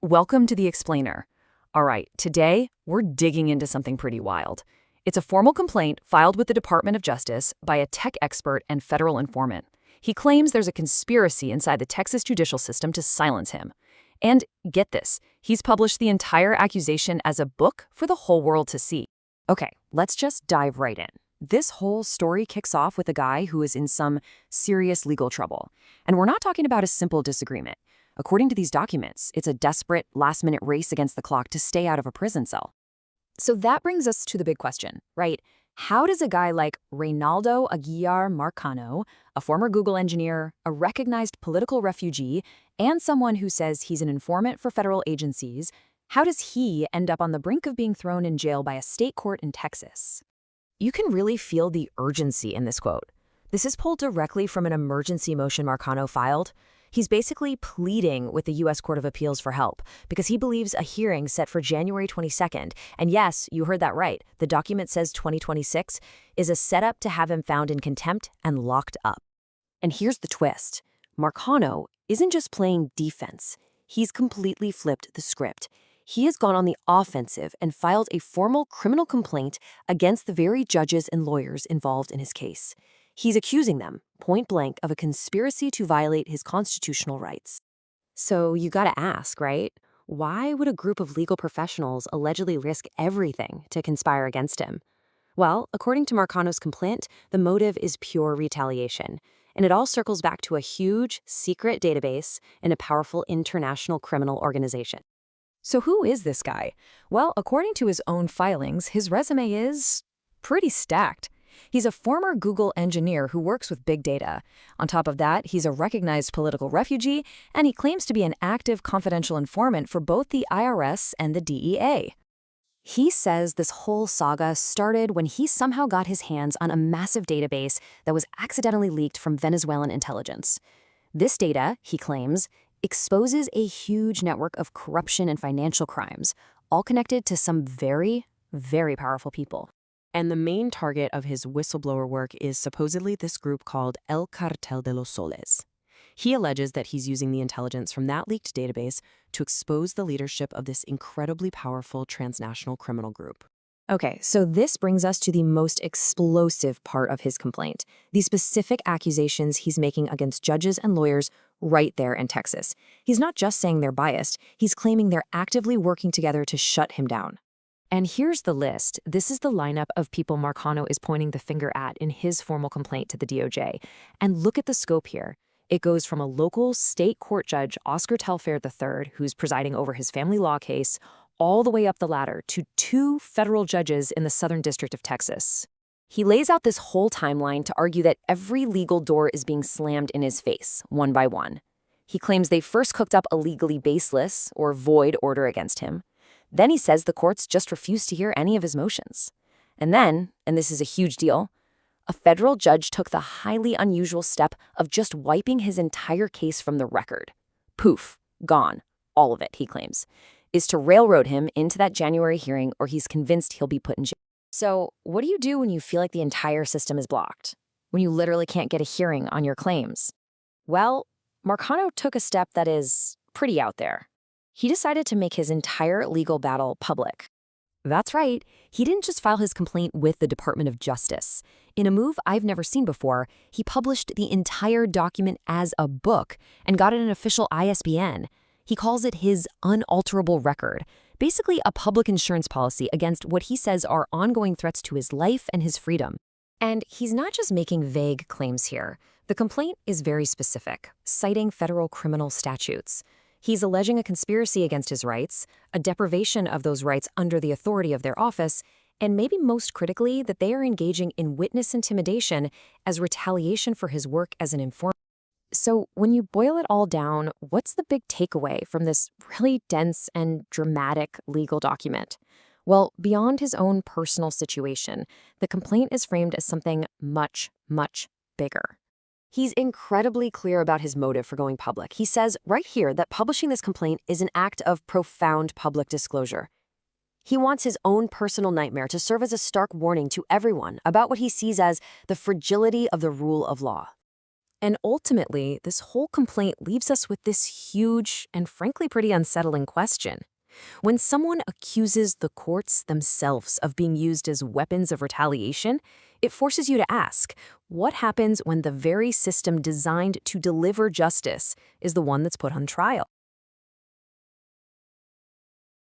Welcome to the Explainer. All right, today we're digging into something pretty wild. It's a formal complaint filed with the Department of Justice by a tech expert and federal informant. He claims there's a conspiracy inside the Texas judicial system to silence him. And get this, he's published the entire accusation as a book for the whole world to see. Okay, let's just dive right in. This whole story kicks off with a guy who is in some serious legal trouble. And we're not talking about a simple disagreement. According to these documents, it's a desperate, last-minute race against the clock to stay out of a prison cell. So that brings us to the big question, right? How does a guy like Reynaldo Aguiar Marcano, a former Google engineer, a recognized political refugee, and someone who says he's an informant for federal agencies, how does he end up on the brink of being thrown in jail by a state court in Texas? You can really feel the urgency in this quote. This is pulled directly from an emergency motion Marcano filed. He's basically pleading with the U.S. Court of Appeals for help because he believes a hearing set for January 22nd, and yes, you heard that right, the document says 2026, is a setup to have him found in contempt and locked up. And here's the twist. Marcano isn't just playing defense. He's completely flipped the script. He has gone on the offensive and filed a formal criminal complaint against the very judges and lawyers involved in his case. He's accusing them, point blank, of a conspiracy to violate his constitutional rights. So you gotta ask, right? Why would a group of legal professionals allegedly risk everything to conspire against him? Well, according to Marcano's complaint, the motive is pure retaliation. And it all circles back to a huge, secret database and a powerful international criminal organization. So who is this guy? Well, according to his own filings, his resume is pretty stacked. He's a former Google engineer who works with big data. On top of that, he's a recognized political refugee, and he claims to be an active confidential informant for both the IRS and the DEA. He says this whole saga started when he somehow got his hands on a massive database that was accidentally leaked from Venezuelan intelligence. This data, he claims, exposes a huge network of corruption and financial crimes, all connected to some very, very powerful people. And the main target of his whistleblower work is supposedly this group called El Cartel de los Soles. He alleges that he's using the intelligence from that leaked database to expose the leadership of this incredibly powerful transnational criminal group. Okay, so this brings us to the most explosive part of his complaint, the specific accusations he's making against judges and lawyers right there in Texas. He's not just saying they're biased, he's claiming they're actively working together to shut him down. And here's the list. This is the lineup of people Marcano is pointing the finger at in his formal complaint to the DOJ. And look at the scope here. It goes from a local state court judge, Oscar Telfair III, who's presiding over his family law case, all the way up the ladder to 2 federal judges in the Southern District of Texas. He lays out this whole timeline to argue that every legal door is being slammed in his face, one by one. He claims they first cooked up a legally baseless or void order against him. Then he says the courts just refused to hear any of his motions. And then, and this is a huge deal, a federal judge took the highly unusual step of just wiping his entire case from the record. Poof, gone, all of it, he claims, is to railroad him into that January hearing or he's convinced he'll be put in jail. So what do you do when you feel like the entire system is blocked? When you literally can't get a hearing on your claims? Well, Marcano took a step that is pretty out there. He decided to make his entire legal battle public. That's right, he didn't just file his complaint with the Department of Justice. In a move I've never seen before, he published the entire document as a book and got it an official ISBN. He calls it his unalterable record, basically a public insurance policy against what he says are ongoing threats to his life and his freedom. And he's not just making vague claims here. The complaint is very specific, citing federal criminal statutes. He's alleging a conspiracy against his rights, a deprivation of those rights under the authority of their office, and maybe most critically, that they are engaging in witness intimidation as retaliation for his work as an informant. So when you boil it all down, what's the big takeaway from this really dense and dramatic legal document? Well, beyond his own personal situation, the complaint is framed as something much, much bigger. He's incredibly clear about his motive for going public. He says right here that publishing this complaint is an act of profound public disclosure. He wants his own personal nightmare to serve as a stark warning to everyone about what he sees as the fragility of the rule of law. And ultimately, this whole complaint leaves us with this huge and frankly pretty unsettling question. When someone accuses the courts themselves of being used as weapons of retaliation, it forces you to ask, what happens when the very system designed to deliver justice is the one that's put on trial?